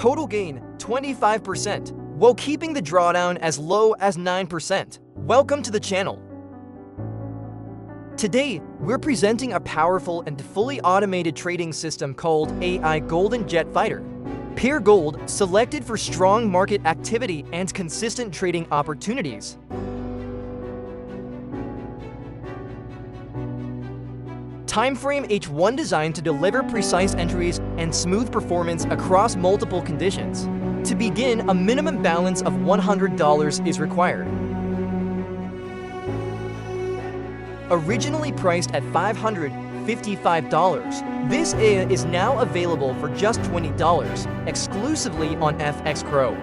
Total gain 25%, while keeping the drawdown as low as 9%. Welcome to the channel. Today, we're presenting a powerful and fully automated trading system called AI Golden Jet Fighter. Pure Gold, selected for strong market activity and consistent trading opportunities. Timeframe H1 designed to deliver precise entries and smooth performance across multiple conditions. To begin, a minimum balance of $100 is required. Originally priced at $555, this AI is now available for just $20, exclusively on FX Pro.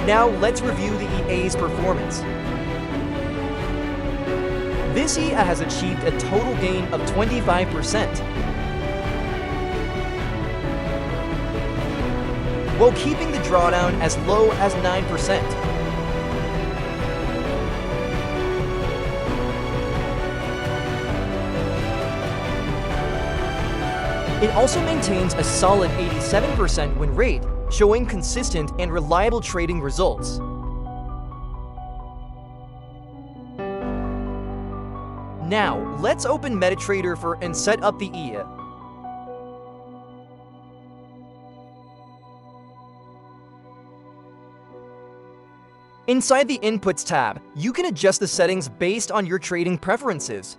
Now let's review the EA's performance. This EA has achieved a total gain of 25%, while keeping the drawdown as low as 9%. It also maintains a solid 87% win rate, showing consistent and reliable trading results. Now, let's open MetaTrader and set up the EA. Inside the Inputs tab, you can adjust the settings based on your trading preferences.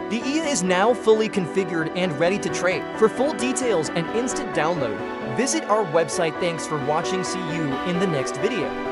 The EA is now fully configured and ready to trade. For full details and instant download, visit our website. Thanks for watching. See you in the next video.